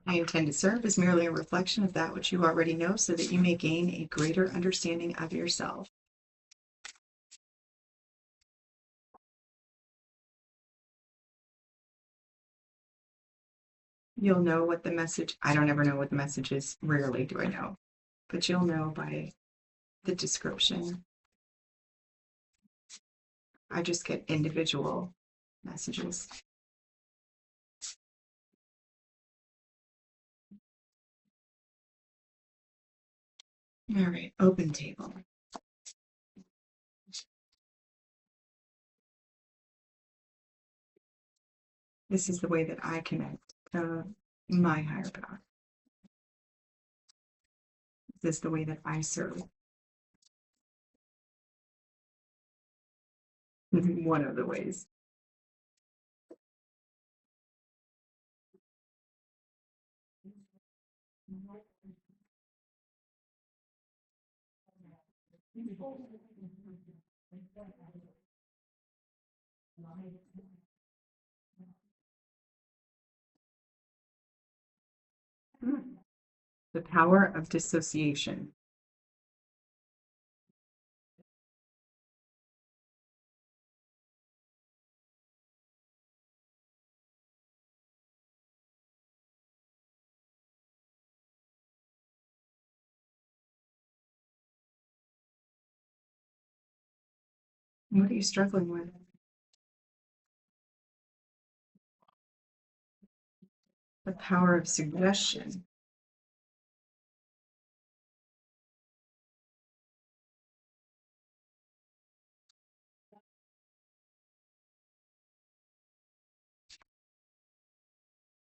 I intend to serve as merely a reflection of that which you already know so that you may gain a greater understanding of yourself. You'll know what the message, I don't ever know what the message is. Rarely do I know, but you'll know by the description. I just get individual messages. All right, open table. This is the way that I connect to my higher power. This is the way that I serve. One of the ways. The power of dissociation. What are you struggling with? The power of suggestion.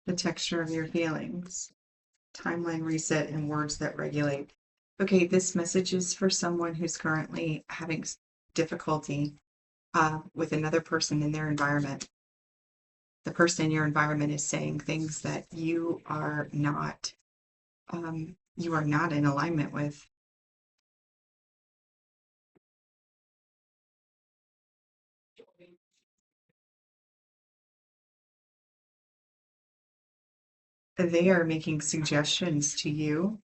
The texture of your feelings. Timeline reset and words that regulate. Okay, this message is for someone who's currently having difficulty with another person in their environment. The person in your environment is saying things that you are not in alignment with. They are making suggestions to you.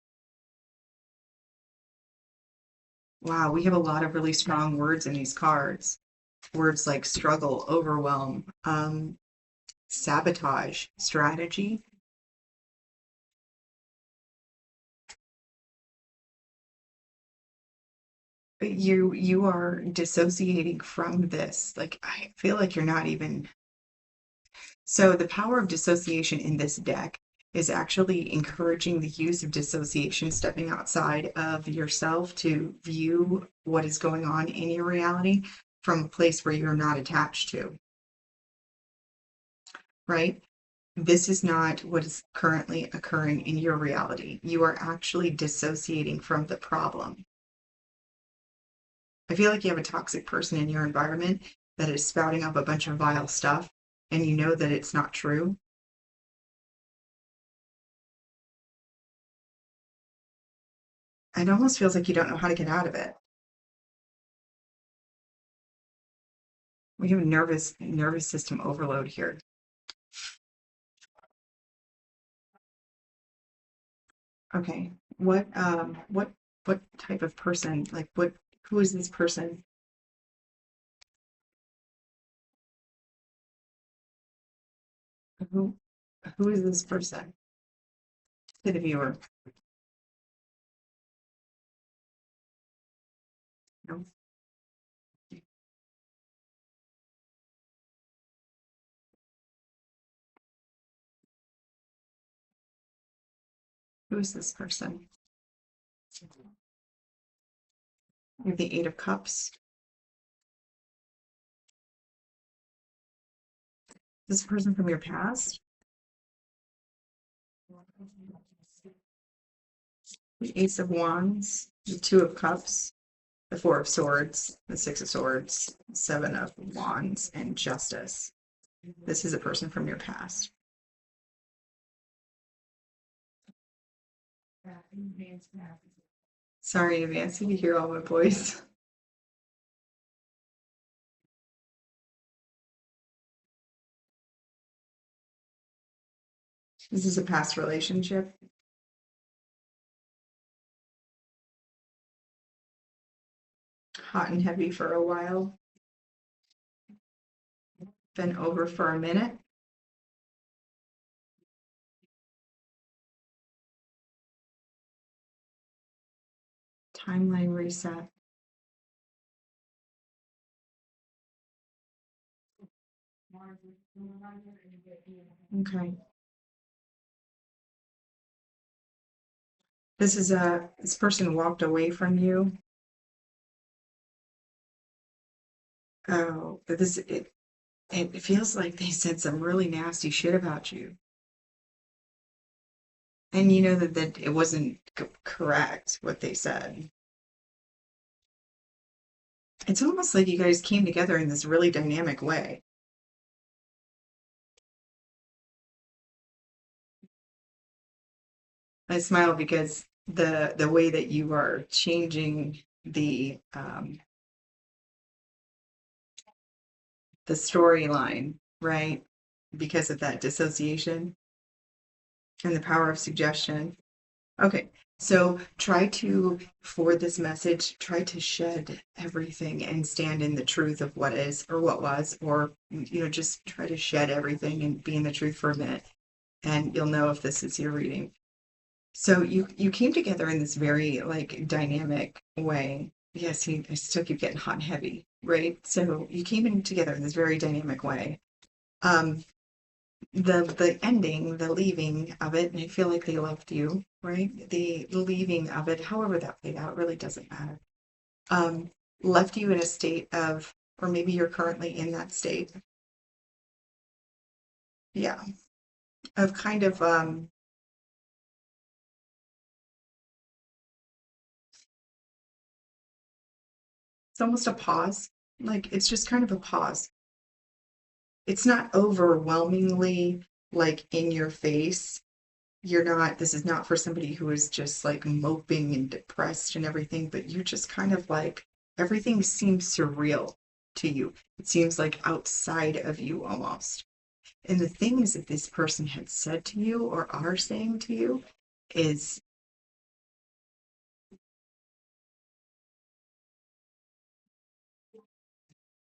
Wow, we have a lot of really strong words in these cards. Words like struggle, overwhelm, sabotage, strategy. You are dissociating from this. Like, I feel like you're not even. So the power of dissociation in this deck is actually encouraging the use of dissociation, stepping outside of yourself to view what is going on in your reality from a place where you're not attached to, right? This is not what is currently occurring in your reality. You are actually dissociating from the problem. I feel like you have a toxic person in your environment that is spouting up a bunch of vile stuff, and you know that it's not true. It almost feels like you don't know how to get out of it. We have a nervous system overload here. Okay. What type of person, like who is this person? Who who is this person? To the viewer. No. Who is this person? We have the Eight of Cups. This person from your past? The Ace of Wands, the Two of Cups, the Four of Swords, the Six of Swords, Seven of Wands, and Justice. This is a person from your past. Sorry, Advance, if you hear all my voice. This is a past relationship. Hot and heavy for a while. Been over for a minute. Timeline reset. Okay. This person walked away from you. Oh, but it feels like they said some really nasty shit about you. And you know that it wasn't correct what they said. It's almost like you guys came together in this really dynamic way. I smile because the way that you are changing the storyline, right? Because of that dissociation and the power of suggestion. Okay, so try to, for this message, try to shed everything and stand in the truth of what is or what was, or, just try to shed everything and be in the truth for a minute, and you'll know if this is your reading. So you came together in this very like dynamic way. Yes, I still keep getting hot and heavy, right? So you came in together in this very dynamic way. Um, the ending, the leaving of it, and I feel like they left you, right? The leaving of it, however that played out, really doesn't matter. Um, Left you in a state of, or maybe you're currently in that state, yeah, of kind of it's almost a pause. Like it's just kind of a pause. It's not overwhelmingly like in your face. You're not, this is not for somebody who is just like moping and depressed and everything, but you're just kind of like, everything seems surreal to you. It seems like outside of you almost. And the things that this person had said to you or are saying to you is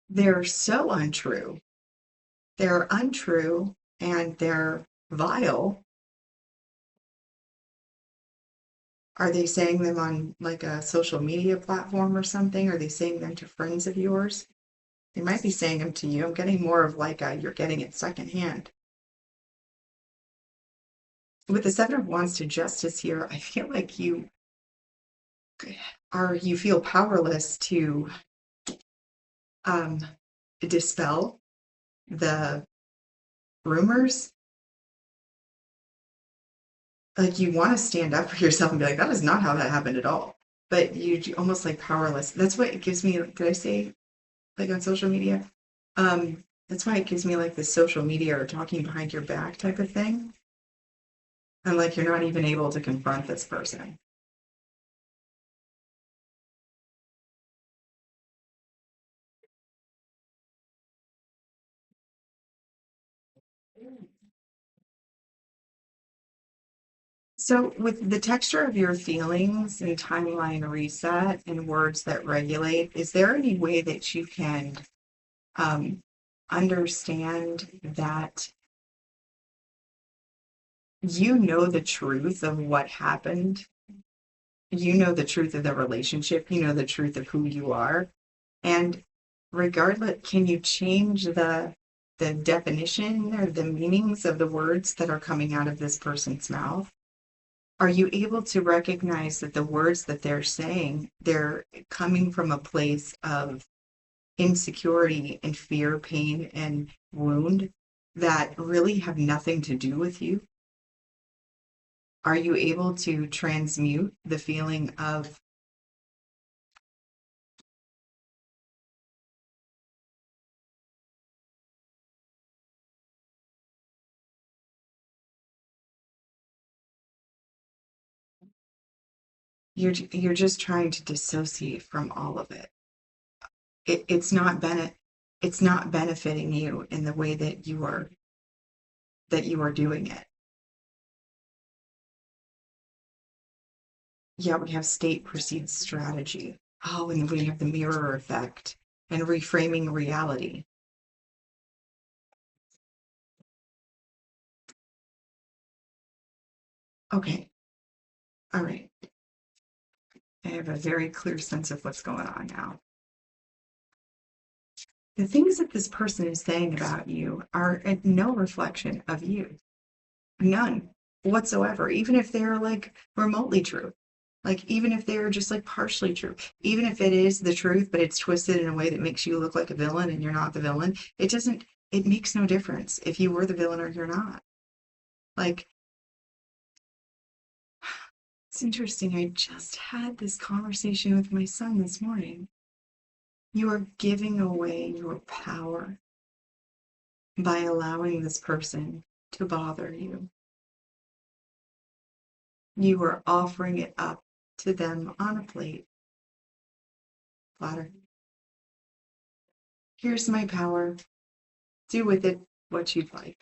they're so untrue. They're untrue and they're vile. Are they saying them on like a social media platform or something? Are they saying them to friends of yours? They might be saying them to you. I'm getting more of like a, you're getting it secondhand. With the Seven of Wands to Justice here, I feel like you feel powerless to um, dispel the rumors. Like you want to stand up for yourself and be like, that is not how that happened at all. But you almost like powerless. That's what it gives me. Did I say like on social media? That's why it gives me like the social media or talking behind your back type of thing. And like you're not even able to confront this person. So, with the texture of your feelings and timeline reset and words that regulate, is there any way that you can um, understand that you know the truth of what happened? You know the truth of the relationship, you know the truth of who you are. And regardless, can you change the definition or the meanings of the words that are coming out of this person's mouth? Are you able to recognize that the words that they're saying, they're coming from a place of insecurity and fear, pain, and wound that really have nothing to do with you? Are you able to transmute the feeling of you're just trying to dissociate from all of it? It's not benefiting you in the way that you are doing it. Yeah, we have state precedes strategy. Oh, and we have the mirror effect and reframing reality. Okay, all right. I have a very clear sense of what's going on now. The things that this person is saying about you are no reflection of you. None whatsoever, even if they're like remotely true. Like, even if they're just like partially true, even if it is the truth, but it's twisted in a way that makes you look like a villain and you're not the villain, it makes no difference if you were the villain or you're not. Like, it's interesting. I just had this conversation with my son this morning. You are giving away your power by allowing this person to bother you. You are offering it up to them on a plate. Platter. Here's my power. Do with it what you'd like.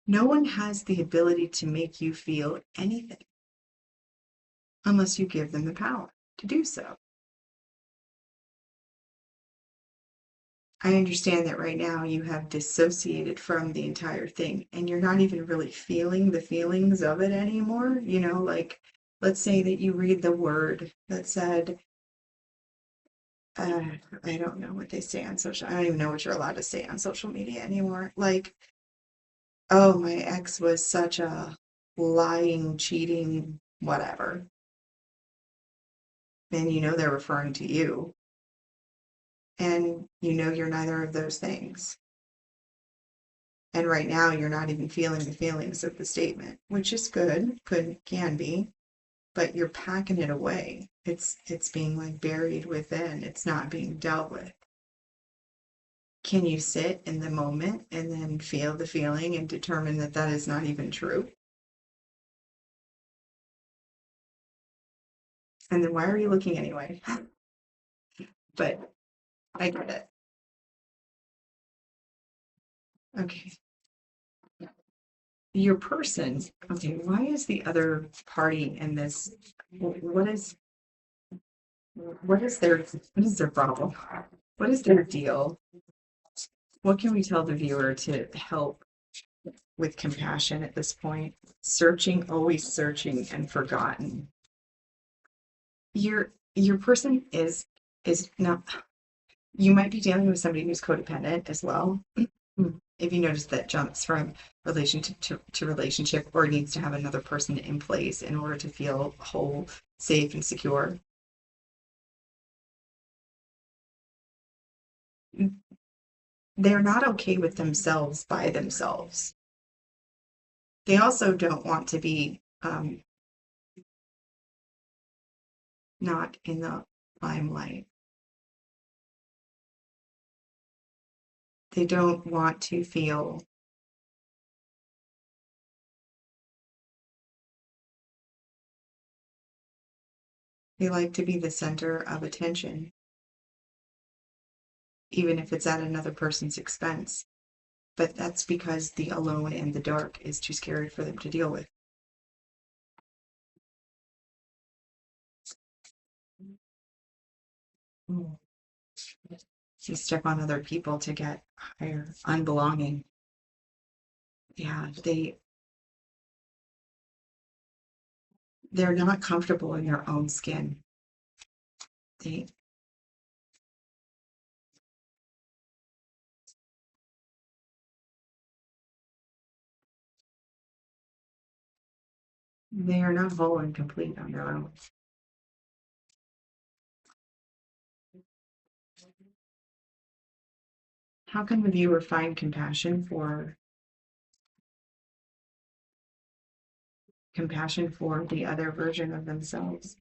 No one has the ability to make you feel anything unless you give them the power to do so. I understand that right now you have dissociated from the entire thing and you're not even really feeling the feelings of it anymore. Like, let's say that you read the word that said, uh, I don't know what they say on social. I don't even know what you're allowed to say on social media anymore. Like, oh, my ex was such a lying, cheating, whatever. And they're referring to you. And you're neither of those things. And right now you're not even feeling the feelings of the statement, which is good, can be, but you're packing it away. It's being like buried within. It's not being dealt with. Can you sit in the moment and then feel the feeling and determine that that is not even true? And then why are you looking anyway? But I get it. Okay. Your person. Okay, why is the other party in this? What is what is their problem? What is their deal? What can we tell the viewer to help with compassion at this point? Searching, always searching and forgotten. Your person is not, you might be dealing with somebody who's codependent as well. If you notice that jumps from relationship to relationship or needs to have another person in place in order to feel whole, safe, and secure. They're not okay with themselves by themselves. They also don't want to be not in the limelight. They don't want to feel, they like to be the center of attention, even if it's at another person's expense. But that's because the alone and the dark is too scary for them to deal with. You step on other people to get higher, unbelonging. Yeah, they're not comfortable in their own skin. They they are not whole and complete on their own. How can the viewer find compassion for the other version of themselves?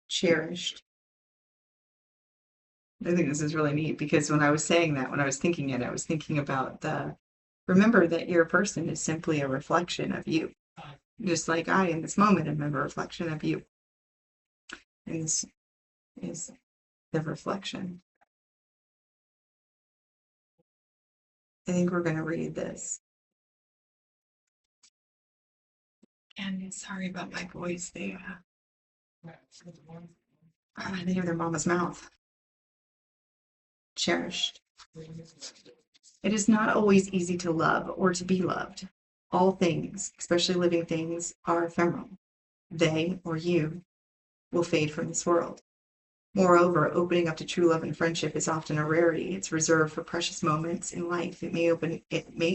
Cherished. I think this is really neat because when I was saying that, when I was thinking it, I was thinking about remember that your person is simply a reflection of you. Just like I, in this moment, am a reflection of you. And this is the reflection. I think we're going to read this. And sorry about my voice. They have their mama's mouth. Cherished. It is not always easy to love or to be loved. All things, especially living things, are ephemeral. They, or you, will fade from this world. Moreover, opening up to true love and friendship is often a rarity. It's reserved for precious moments in life. It may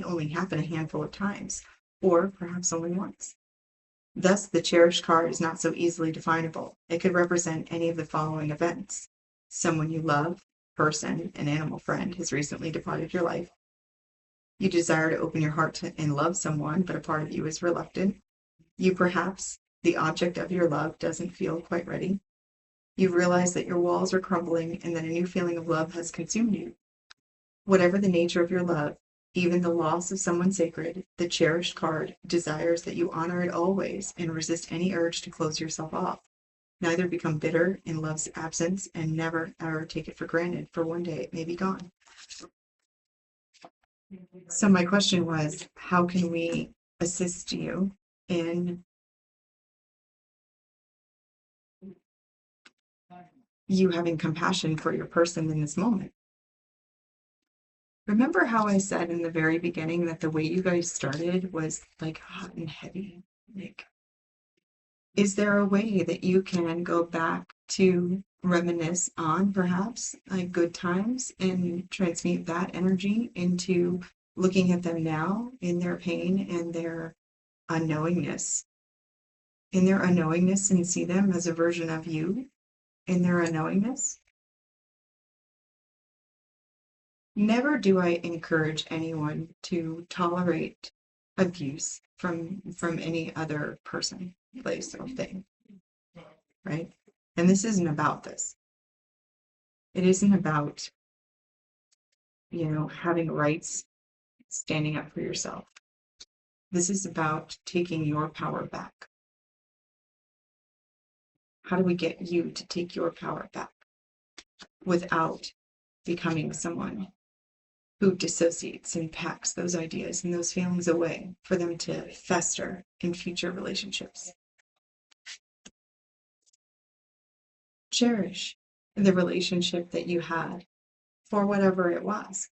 only happen a handful of times, or perhaps only once. Thus, the cherished card is not so easily definable. It could represent any of the following events. Someone you love, person, an animal friend, has recently departed your life. You desire to open your heart to and love someone, but a part of you is reluctant. You perhaps, the object of your love, doesn't feel quite ready. You realize that your walls are crumbling and that a new feeling of love has consumed you. Whatever the nature of your love, even the loss of someone sacred, the cherished card desires that you honor it always and resist any urge to close yourself off. Neither become bitter in love's absence and never ever take it for granted, for one day it may be gone. So my question was, how can we assist you in you having compassion for your person in this moment? Remember how I said in the very beginning that the way you guys started was like hot and heavy? Like, is there a way that you can go back to reminisce on perhaps like good times and transmute that energy into looking at them now in their pain and their unknowingness? In their unknowingness, and see them as a version of you in their unknowingness? Never do I encourage anyone to tolerate abuse from any other person, place, or thing, right? And this isn't about this. It isn't about, having rights, standing up for yourself. This is about taking your power back. How do we get you to take your power back without becoming someone who dissociates and packs those ideas and those feelings away for them to fester in future relationships? Cherish the relationship that you had for whatever it was.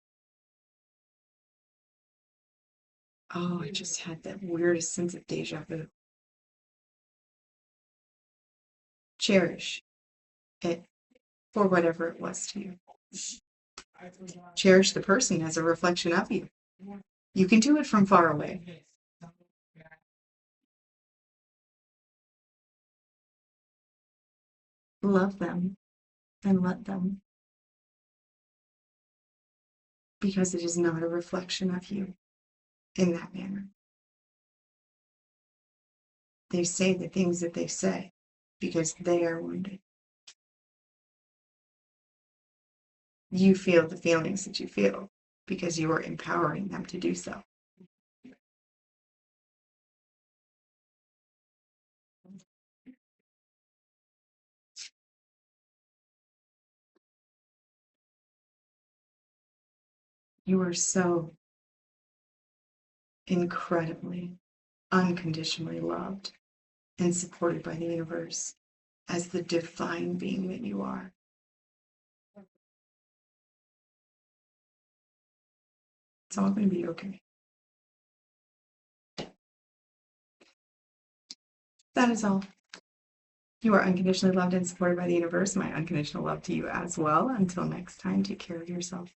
Oh, I just had that weirdest sense of deja vu. Cherish it for whatever it was to you. Cherish the person as a reflection of you. You can do it from far away. Love them and let them, because it is not a reflection of you in that manner. They say the things that they say because they are wounded. You feel the feelings that you feel because you are empowering them to do so. You are so incredibly, unconditionally loved and supported by the universe as the divine being that you are. It's all going to be okay. That is all. You are unconditionally loved and supported by the universe. My unconditional love to you as well. Until next time, take care of yourself.